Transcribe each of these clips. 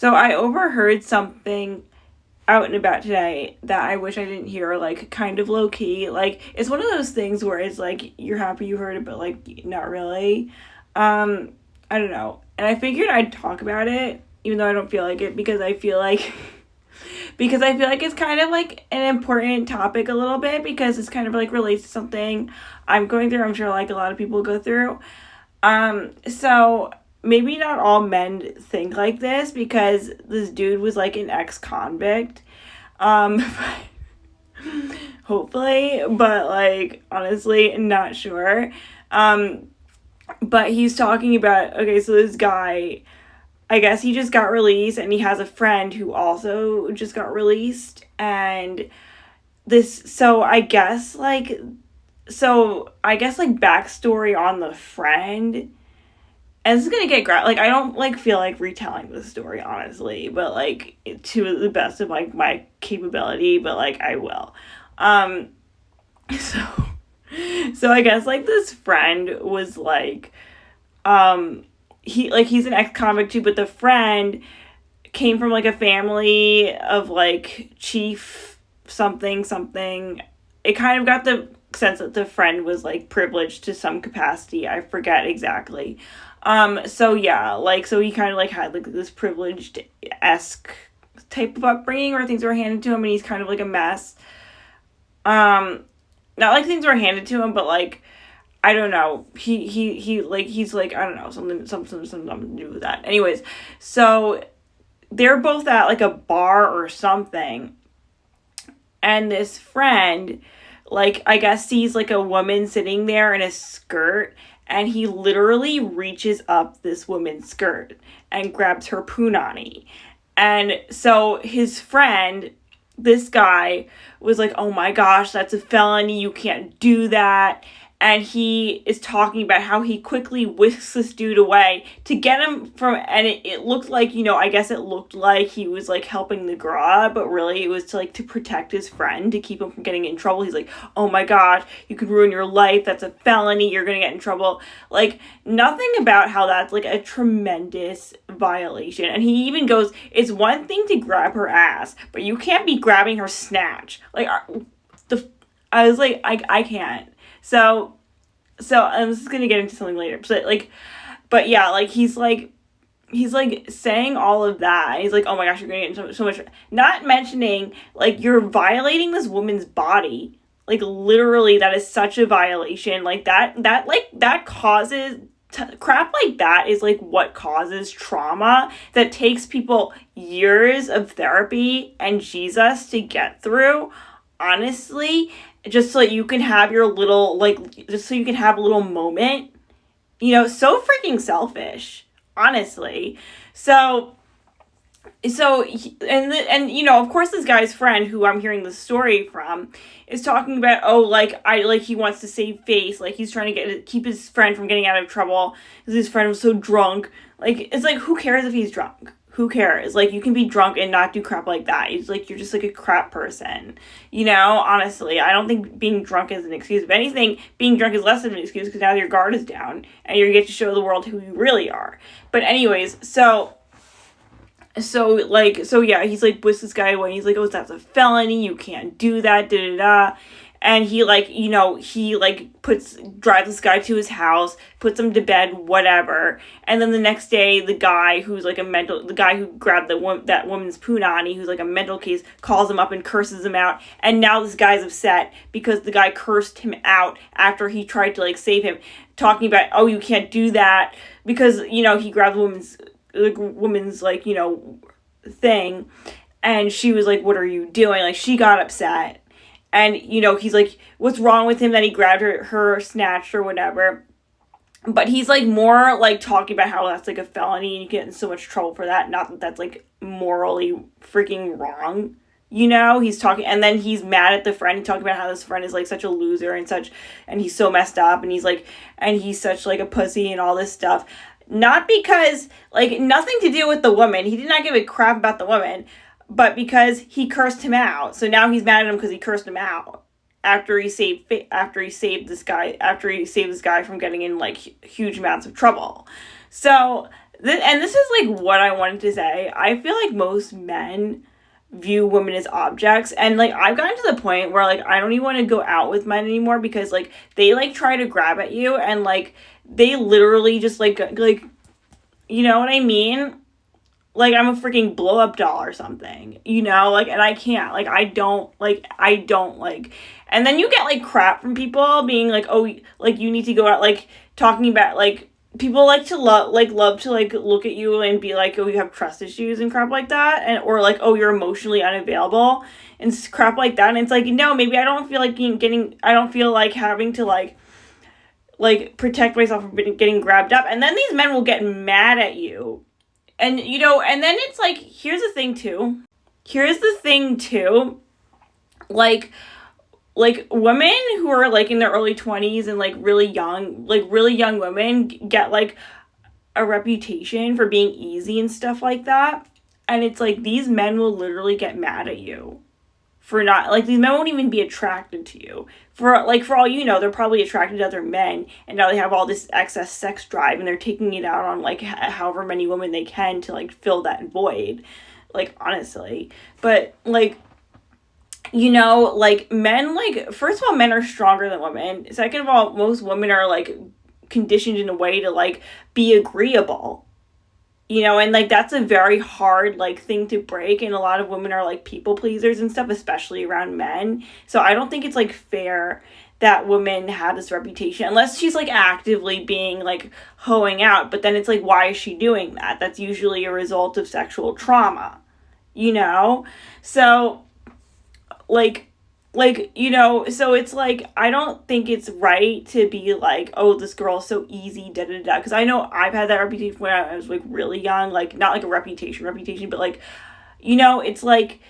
So I overheard something out and about today that I wish I didn't hear, like, kind of low key. Like, it's one of those things where it's like you're happy you heard it, but like not really. Um, I don't know. And I figured I'd talk about it, even though I don't feel like it, because I feel like it's kind of like an important topic a little bit, because it's kind of like relates to something I'm going through. I'm sure like a lot of people go through. So maybe not all men think like this, because this dude was like an ex-convict. Um, hopefully, but like honestly, not sure. Um, but he's talking about, okay, so this guy, I guess he just got released, and he has a friend who also just got released, and so I guess like backstory on the friend, and this is gonna get like, I don't like feel like retelling the story, honestly, but like to the best of like my capability, but like I will. Um, so I guess like this friend was like, he's an ex-convict too, but the friend came from like a family of like chief something something. It kind of got the sense that the friend was like privileged to some capacity. I forget exactly. So yeah, like, so he kind of like had like this privileged-esque type of upbringing where things were handed to him, and he's kind of like a mess. Not like things were handed to him, but like, I don't know. He like, he's like, I don't know, something to do with that. Anyways, so they're both at like a bar or something, and this friend, like, I guess sees like a woman sitting there in a skirt, and he literally reaches up this woman's skirt and grabs her punani. And so his friend, this guy, was like, oh my gosh, that's a felony, you can't do that. And he is talking about how he quickly whisks this dude away to get him from, and it looked like, I guess it looked like he was like helping the girl out, but really it was to like to protect his friend, to keep him from getting in trouble. He's like, oh my gosh, you could ruin your life, that's a felony, you're gonna get in trouble. Like, nothing about how that's like a tremendous violation. And he even goes, it's one thing to grab her ass, but you can't be grabbing her snatch. Like, I was like, I can't. So I'm just gonna get into something later. But yeah, like, he's like saying all of that. He's like, oh my gosh, you're gonna get into so much. Not mentioning, like, you're violating this woman's body. Like, literally, that is such a violation. Like, that causes crap like that is like what causes trauma that takes people years of therapy and Jesus to get through. Honestly, just so you can have your little, like, just so you can have a little moment, so freaking selfish, honestly. So, of course, this guy's friend, who I'm hearing the story from, is talking about, he wants to save face, like, he's trying to keep his friend from getting out of trouble, because his friend was so drunk. Like, it's like, who cares if he's drunk? Who cares? Like, you can be drunk and not do crap like that. It's like, you're just like a crap person. Honestly, I don't think being drunk is an excuse. If anything, being drunk is less of an excuse, because now your guard is down and you get to show the world who you really are. But anyways, so yeah, he's like, whisks this guy away. He's like, oh, that's a felony, you can't do that, da-da-da. And he, like, drives this guy to his house, puts him to bed, whatever. And then the next day, the guy who's like the guy who grabbed that woman's punani, who's like a mental case, calls him up and curses him out. And now this guy's upset because the guy cursed him out after he tried to, like, save him, talking about, oh, you can't do that, because, he grabbed the woman's like, thing, and she was like, what are you doing? Like, she got upset. And, he's like, what's wrong with him that he grabbed her snatched or whatever? But he's, like, more, like, talking about how that's, like, a felony and you get in so much trouble for that. Not that that's, like, morally freaking wrong, He's talking, and then he's mad at the friend. He's talking about how this friend is, like, such a loser and he's so messed up, and he's, like, and he's such, like, a pussy and all this stuff. Not because, like, nothing to do with the woman. He did not give a crap about the woman. But because he cursed him out. So now he's mad at him because he cursed him out after he saved this guy from getting in, like, huge amounts of trouble. So and this is like what I wanted to say. I feel like most men view women as objects, and like I've gotten to the point where like I don't even want to go out with men anymore because like they like try to grab at you and like they literally just like you know what I mean? Like I'm a freaking blow up doll or something, you know, like, and I can't, like, I don't like, and then you get like crap from people being like, oh, like you need to go out, like talking about like people like to love to like look at you and be like, oh, you have trust issues and crap like that, and or like, oh, you're emotionally unavailable and crap like that, and it's like, no, maybe I don't feel like I don't feel like having to like protect myself from getting grabbed up, and then these men will get mad at you. And, you know, and then it's like, here's the thing too, like women who are, like, in their early 20s and, like, really young women get, like, a reputation for being easy and stuff like that. And it's like, these men will literally get mad at you for not, like, these men won't even be attracted to you. For all you know, they're probably attracted to other men, and now they have all this excess sex drive, and they're taking it out on, like, however many women they can to, like, fill that void, like, honestly. But, like, you know, like, men, like, first of all, men are stronger than women. Second of all, most women are, like, conditioned in a way to, like, be agreeable. You know, and, like, that's a very hard, like, thing to break, and a lot of women are, like, people pleasers and stuff, especially around men. So I don't think it's, like, fair that women have this reputation, unless she's, like, actively being, like, hoeing out, but then it's, like, why is she doing that? That's usually a result of sexual trauma, you know? So, you know, so it's like, I don't think it's right to be like, oh, this girl's so easy, da-da-da, because I know I've had that reputation when I was, like, really young, like, not, like, a reputation, but, like, you know, it's, like,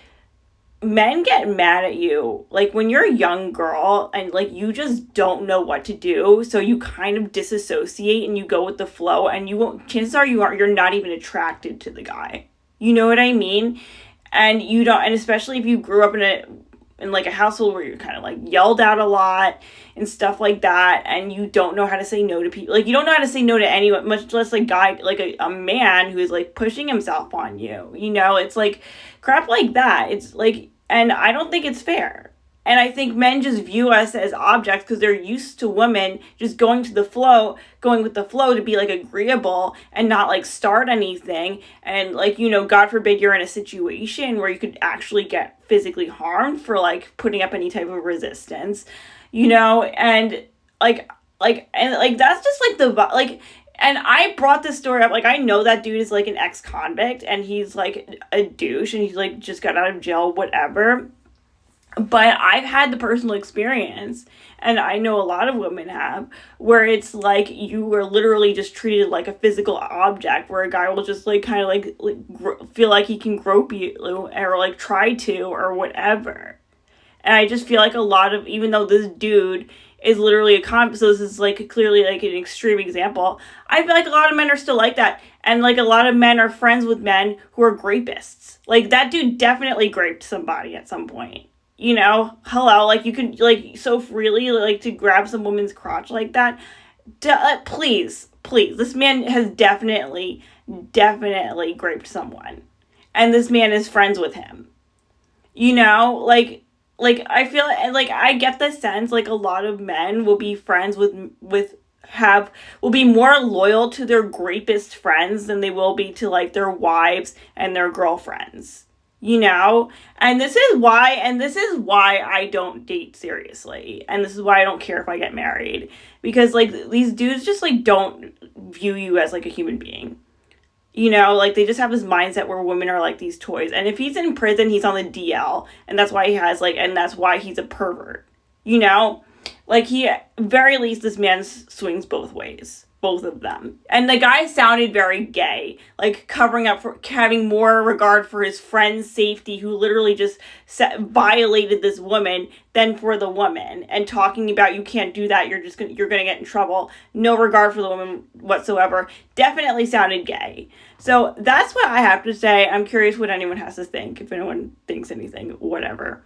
men get mad at you, like, when you're a young girl, and, like, you just don't know what to do, so you kind of disassociate, and you go with the flow, and you won't, chances are you're not even attracted to the guy, you know what I mean? And you don't, and especially if you grew up in like a household where you're kind of like yelled at a lot and stuff like that, and you don't know how to say no to people, like you don't know how to say no to anyone, much less like a man who's like pushing himself on you, you know, it's like crap like that. It's like, and I don't think it's fair. And I think men just view us as objects because they're used to women just going with the flow to be, like, agreeable and not, like, start anything. And, like, you know, God forbid you're in a situation where you could actually get physically harmed for, like, putting up any type of resistance, you know? And, and that's just, like, like, and I brought this story up, like, I know that dude is, like, an ex-convict, and he's, like, a douche, and he's, like, just got out of jail, whatever. But I've had the personal experience, and I know a lot of women have, where it's like you are literally just treated like a physical object, where a guy will just like kind of like feel like he can grope you or like try to or whatever. And I just feel like a lot of, even though this dude is literally a convict, so this is like clearly like an extreme example, I feel like a lot of men are still like that. And like a lot of men are friends with men who are grapists. Like that dude definitely raped somebody at some point. You know, hello, like, you can, like, so freely, like, to grab some woman's crotch like that. Please, this man has definitely raped someone. And this man is friends with him. You know, like, I feel, like, I get the sense, like, a lot of men will be friends will be more loyal to their rapist friends than they will be to, like, their wives and their girlfriends. You know, and this is why I don't date seriously, and this is why I don't care if I get married, because like these dudes just like don't view you as like a human being, you know, like they just have this mindset where women are like these toys, and if he's in prison, he's on the DL, and that's why that's why he's a pervert, you know, like very least this man swings both ways. Both of them. And the guy sounded very gay, like covering up for having more regard for his friend's safety, who literally just violated this woman, than for the woman, and talking about you can't do that, you're gonna get in trouble, no regard for the woman whatsoever. Definitely sounded gay. So that's what I have to say. I'm curious what anyone has to think, if anyone thinks anything, whatever.